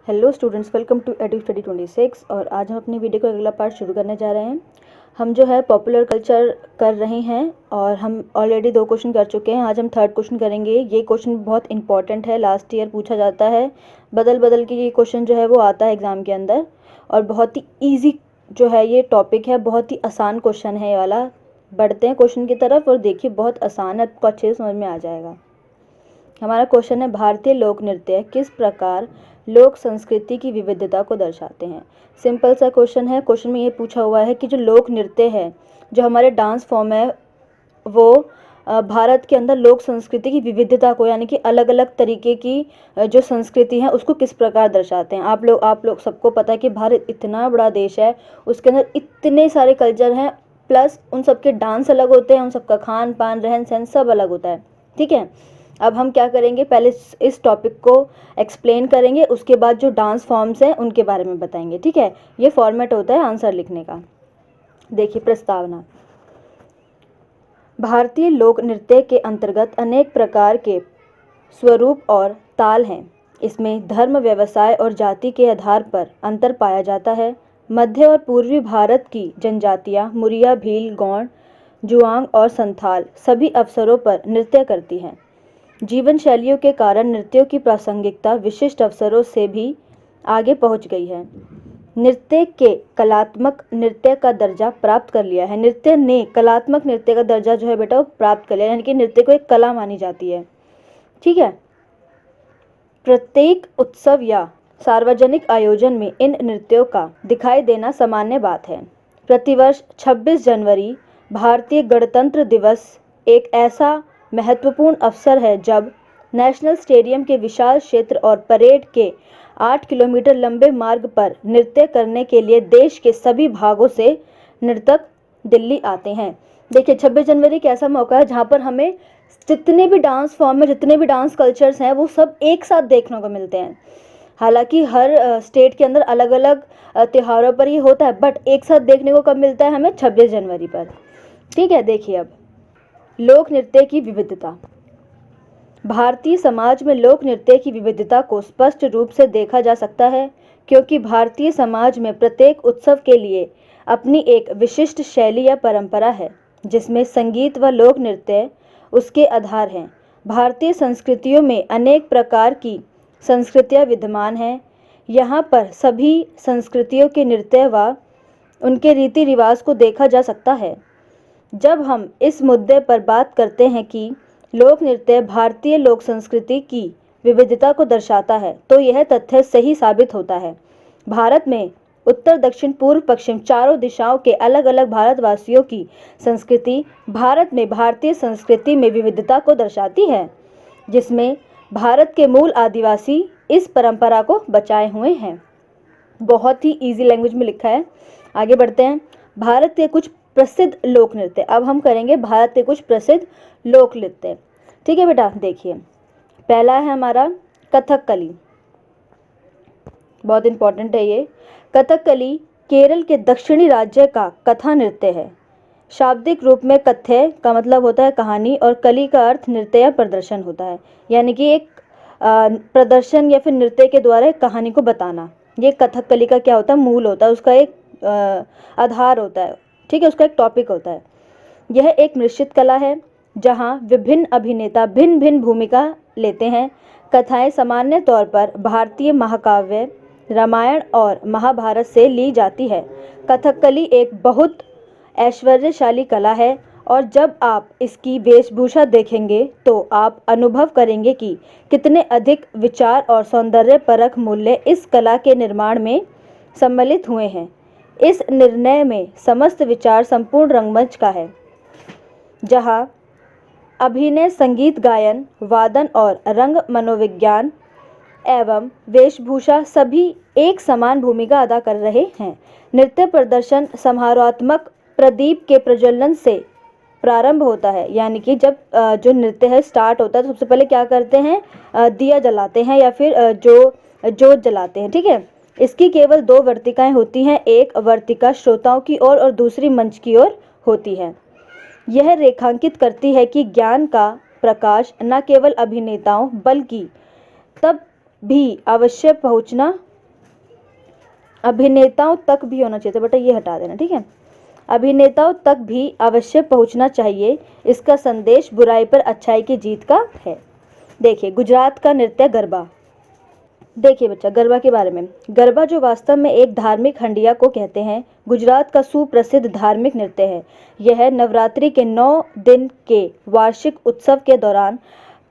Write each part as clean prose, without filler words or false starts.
Hello students, welcome to Edu Study 26। और आज हम अपनी वीडियो का अगला पार्ट शुरू करने जा रहे हैं। हम जो है पॉपुलर कल्चर कर रहे हैं और हम ऑलरेडी 2 क्वेश्चन कर चुके हैं। आज हम 3rd क्वेश्चन करेंगे। ये क्वेश्चन बहुत इंपॉर्टेंट है, लास्ट ईयर पूछा जाता है, बदल बदल के ये क्वेश्चन जो है वो आता है एग्ज़ाम के अंदर। और बहुत ही ईजी जो है ये टॉपिक है, बहुत ही आसान क्वेश्चन है ये वाला। बढ़ते हैं क्वेश्चन की तरफ और देखिए बहुत आसान है, आपको अच्छे से समझ में आ जाएगा। हमारा क्वेश्चन है, भारतीय लोक नृत्य किस प्रकार लोक संस्कृति की विविधता को दर्शाते हैं। सिंपल सा क्वेश्चन है। क्वेश्चन में ये पूछा हुआ है कि जो लोक नृत्य है, जो हमारे डांस फॉर्म है, वो भारत के अंदर लोक संस्कृति की विविधता को, यानी कि अलग अलग तरीके की जो संस्कृति है उसको किस प्रकार दर्शाते हैं। आप लोग सबको पता है कि भारत इतना बड़ा देश है, उसके अंदर इतने सारे कल्चर हैं, प्लस उन सबके डांस अलग होते हैं, उन सबका खान पान रहन सहन सब अलग होता है। ठीक है, अब हम क्या करेंगे, पहले इस टॉपिक को एक्सप्लेन करेंगे, उसके बाद जो डांस फॉर्म्स हैं उनके बारे में बताएंगे। ठीक है, ये फॉर्मेट होता है आंसर लिखने का। देखिए प्रस्तावना। भारतीय लोक नृत्य के अंतर्गत अनेक प्रकार के स्वरूप और ताल हैं। इसमें धर्म, व्यवसाय और जाति के आधार पर अंतर पाया जाता है। मध्य और पूर्वी भारत की जनजातियाँ मुरिया, भील, गौंड, जुआंग और संथाल सभी अवसरों पर नृत्य करती हैं। जीवन शैलियों के कारण नृत्यों की प्रासंगिकता विशिष्ट अवसरों से भी आगे पहुंच गई है। नृत्य के कलात्मक नृत्य का दर्जा प्राप्त कर लिया है। नृत्य ने कलात्मक नृत्य का दर्जा जो है बेटा वो प्राप्त कर लिया, यानी कि नृत्य को एक कला मानी जाती है। ठीक है, प्रत्येक उत्सव या सार्वजनिक आयोजन में इन नृत्यों का दिखाई देना सामान्य बात है। प्रतिवर्ष 26 जनवरी भारतीय गणतंत्र दिवस एक ऐसा महत्वपूर्ण अवसर है जब नेशनल स्टेडियम के विशाल क्षेत्र और परेड के 8 किलोमीटर लंबे मार्ग पर नृत्य करने के लिए देश के सभी भागों से नर्तक दिल्ली आते हैं। देखिए 26 जनवरी एक ऐसा मौका है जहाँ पर हमें जितने भी डांस फॉर्म में जितने भी डांस कल्चर्स हैं वो सब एक साथ देखने को मिलते हैं। हालांकि हर स्टेट के अंदर अलग अलग त्योहारों पर ये होता है, बट एक साथ देखने को कब मिलता है हमें, 26 जनवरी पर। ठीक है, देखिए अब लोक नृत्य की विविधता। भारतीय समाज में लोक नृत्य की विविधता को स्पष्ट रूप से देखा जा सकता है, क्योंकि भारतीय समाज में प्रत्येक उत्सव के लिए अपनी एक विशिष्ट शैली या परंपरा है, जिसमें संगीत व लोक नृत्य उसके आधार हैं। भारतीय संस्कृतियों में अनेक प्रकार की संस्कृतियाँ विद्यमान हैं। यहाँ पर सभी संस्कृतियों के नृत्य व उनके रीति रिवाज को देखा जा सकता है। जब हम इस मुद्दे पर बात करते हैं कि लोक नृत्य भारतीय लोक संस्कृति की विविधता को दर्शाता है, तो यह तथ्य सही साबित होता है। भारत में उत्तर, दक्षिण, पूर्व, पश्चिम चारों दिशाओं के अलग अलग भारतवासियों की संस्कृति भारत में भारतीय संस्कृति में विविधता को दर्शाती है, जिसमें भारत के मूल आदिवासी इस परंपरा को बचाए हुए हैं। बहुत ही इजी लैंग्वेज में लिखा है। आगे बढ़ते हैं। भारत के कुछ प्रसिद्ध लोक नृत्य। अब हम करेंगे भारत के कुछ प्रसिद्ध लोक नृत्य। ठीक है बेटा, देखिए पहला है हमारा कथकली। बहुत इंपॉर्टेंट है ये। कथकली केरल के दक्षिणी राज्य का कथा नृत्य है। शाब्दिक रूप में कथ्य का मतलब होता है कहानी और कली का अर्थ नृत्य या प्रदर्शन होता है, यानी कि एक प्रदर्शन या फिर नृत्य के द्वारा एक कहानी को बताना। ये कथकली का क्या होता है, मूल होता है, उसका एक आधार होता है। ठीक है, उसका एक टॉपिक होता है। यह एक मिश्रित कला है जहाँ विभिन्न अभिनेता भिन्न भिन्न भूमिका लेते हैं। कथाएं सामान्य तौर पर भारतीय महाकाव्य, रामायण और महाभारत से ली जाती है। कथकली एक बहुत ऐश्वर्यशाली कला है और जब आप इसकी वेशभूषा देखेंगे तो आप अनुभव करेंगे कि कितने अधिक विचार और सौंदर्य परख मूल्य इस कला के निर्माण में सम्मिलित हुए हैं। इस निर्णय में समस्त विचार संपूर्ण रंगमंच का है, जहाँ अभिनय, संगीत, गायन, वादन और रंग मनोविज्ञान एवं वेशभूषा सभी एक समान भूमिका अदा कर रहे हैं। नृत्य प्रदर्शन समारोहात्मक प्रदीप के प्रज्वलन से प्रारंभ होता है, यानी कि जब जो नृत्य है स्टार्ट होता है तो सबसे पहले क्या करते हैं, दिया जलाते हैं या फिर जो जोत जलाते हैं। ठीक है, इसकी केवल 2 वर्तिकाएं होती हैं, एक वर्तिका श्रोताओं की ओर और दूसरी मंच की ओर होती है। यह रेखांकित करती है कि ज्ञान का प्रकाश न केवल अभिनेताओं बल्कि तब भी अवश्य पहुंचना अभिनेताओं तक भी होना चाहिए था बेटा, ये हटा देना, ठीक है। अभिनेताओं तक भी अवश्य पहुंचना चाहिए, इसका संदेश बुराई पर अच्छाई की जीत का है। देखिए गुजरात का नृत्य गरबा। देखिए बच्चा गरबा के बारे में, गरबा जो वास्तव में एक धार्मिक हंडिया को कहते हैं, गुजरात का सुप्रसिद्ध धार्मिक नृत्य है। यह नवरात्रि के 9 दिन के वार्षिक उत्सव के दौरान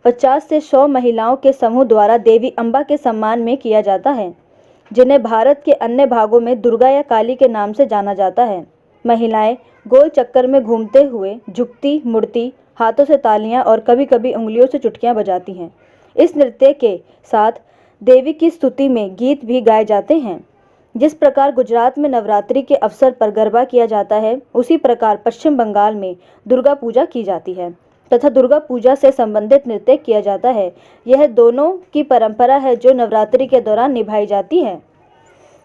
50 से 100 महिलाओं के समूह द्वारा देवी अम्बा के सम्मान में किया जाता है, जिन्हें भारत के अन्य भागों में दुर्गा या काली के नाम से जाना जाता है। महिलाएं गोल चक्कर में घूमते हुए झुकती मुड़ती, हाथों से तालियां और कभी कभी उंगलियों से चुटकियां बजाती हैं। इस नृत्य के साथ देवी की स्तुति में गीत भी गाए जाते हैं। जिस प्रकार गुजरात में नवरात्रि के अवसर पर गरबा किया जाता है, उसी प्रकार पश्चिम बंगाल में दुर्गा पूजा की जाती है तथा दुर्गा पूजा से संबंधित नृत्य किया जाता है। यह दोनों की परंपरा है जो नवरात्रि के दौरान निभाई जाती है।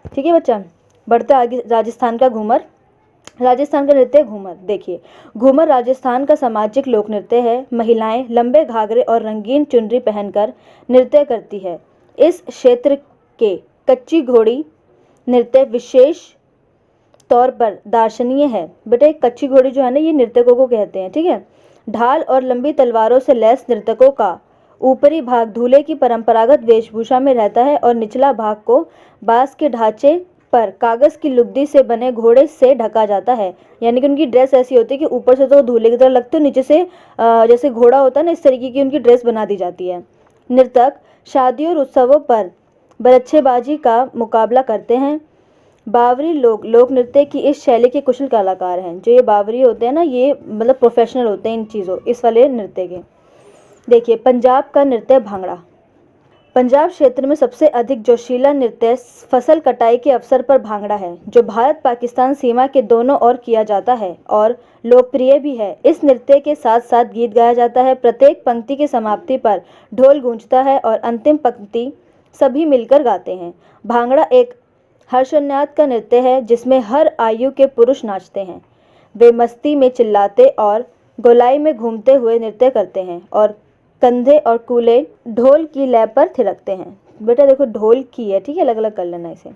ठीक है बच्चा, बढ़ते आगे। राजस्थान का घूमर। राजस्थान का नृत्य घूमर। देखिए घूमर राजस्थान का सामाजिक लोक नृत्य है। महिलाएं लंबे घाघरे और रंगीन चुनरी पहनकर नृत्य करती है। इस क्षेत्र के कच्ची घोड़ी नृत्य विशेष तौर पर दर्शनीय है। बेटे कच्ची घोड़ी जो है ना, ये नर्तकों को कहते हैं, ठीक है। ढाल और लंबी तलवारों से लैस नर्तकों का ऊपरी भाग दूल्हे की परंपरागत वेशभूषा में रहता है और निचला भाग को बांस के ढांचे पर कागज की लुगदी से बने घोड़े से ढका जाता है। यानी कि उनकी ड्रेस ऐसी होती है कि ऊपर से तो दूल्हे की तरह लगते हो, नीचे से जैसे घोड़ा होता है ना, इस तरीके की उनकी ड्रेस बना दी जाती है। नर्तक शादियों और उत्सवों पर बरच्छेबाजी का मुकाबला करते हैं। बावरी लोक नृत्य की इस शैली के कुशल कलाकार हैं। जो ये बावरी होते हैं ना, ये मतलब प्रोफेशनल होते हैं इन चीज़ों, इस वाले नृत्य के। देखिए पंजाब का नृत्य भांगड़ा। पंजाब क्षेत्र में सबसे अधिक जोशीला नृत्य फसल कटाई के अवसर पर भांगड़ा है, जो भारत पाकिस्तान सीमा के दोनों ओर किया जाता है और लोकप्रिय भी है। इस नृत्य के साथ साथ गीत गाया जाता है। प्रत्येक पंक्ति की समाप्ति पर ढोल गूंजता है और अंतिम पंक्ति सभी मिलकर गाते हैं। भांगड़ा एक हर्षोन्नाद का नृत्य है जिसमें हर आयु के पुरुष नाचते हैं। वे मस्ती में चिल्लाते और गोलाई में घूमते हुए नृत्य करते हैं और कंधे और कूल्हे ढोल की लय पर थिरकते हैं। बेटा देखो ढोल की है, ठीक है, अलग अलग कर लेना इसे।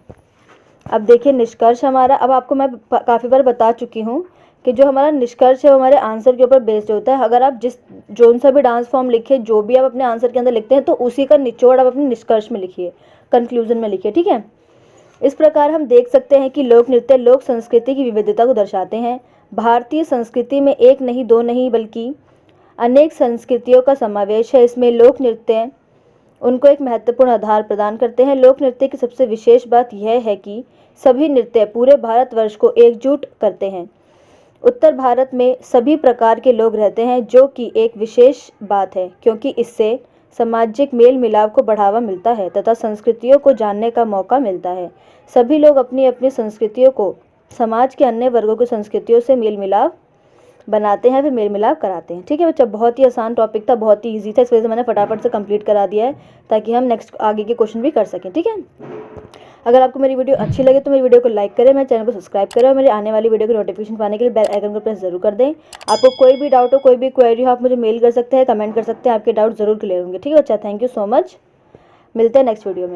अब देखिए निष्कर्ष हमारा। अब आपको मैं काफ़ी बार बता चुकी हूँ कि जो हमारा निष्कर्ष है वो हमारे आंसर के ऊपर बेस्ड होता है। अगर आप जोन सा भी डांस फॉर्म लिखे, जो भी आप अपने आंसर के अंदर लिखते हैं, तो उसी का निचोड़ आप अपने निष्कर्ष में लिखिए, कंक्लूजन में लिखिए, ठीक है। इस प्रकार हम देख सकते हैं कि लोक नृत्य लोक संस्कृति की विविधता को दर्शाते हैं। भारतीय संस्कृति में एक नहीं दो नहीं बल्कि अनेक संस्कृतियों का समावेश है। इसमें लोक नृत्य उनको एक महत्वपूर्ण आधार प्रदान करते हैं। लोक नृत्य की सबसे विशेष बात यह है कि सभी नृत्य पूरे भारतवर्ष को एकजुट करते हैं। उत्तर भारत में सभी प्रकार के लोग रहते हैं, जो कि एक विशेष बात है, क्योंकि इससे सामाजिक मेल मिलाप को बढ़ावा मिलता है तथा संस्कृतियों को जानने का मौका मिलता है। सभी लोग अपनी अपनी संस्कृतियों को समाज के अन्य वर्गों की संस्कृतियों से मेल मिलाप बनाते हैं, फिर मेल मिलाप कराते हैं। ठीक है बच्चा, बहुत ही आसान टॉपिक था, बहुत ही इजी था, इस वजह से मैंने फटाफट से कंप्लीट करा दिया है ताकि हम नेक्स्ट आगे के क्वेश्चन भी कर सकें। ठीक है, अगर आपको मेरी वीडियो अच्छी लगे तो मेरी वीडियो को लाइक करें, मेरे चैनल को सब्सक्राइब करें और मेरी आने वाली वीडियो की नोटिफिकेशन पाने के लिए बेल आइकन को प्रेस जरूर कर दें। आपको कोई भी डाउट हो, कोई भी क्वेरी हो, आप मुझे मेल कर सकते हैं, कमेंट कर सकते हैं, आपके डाउट जरूर क्लियर होंगे। ठीक है बच्चा, थैंक यू सो मच, मिलते हैं नेक्स्ट वीडियो में।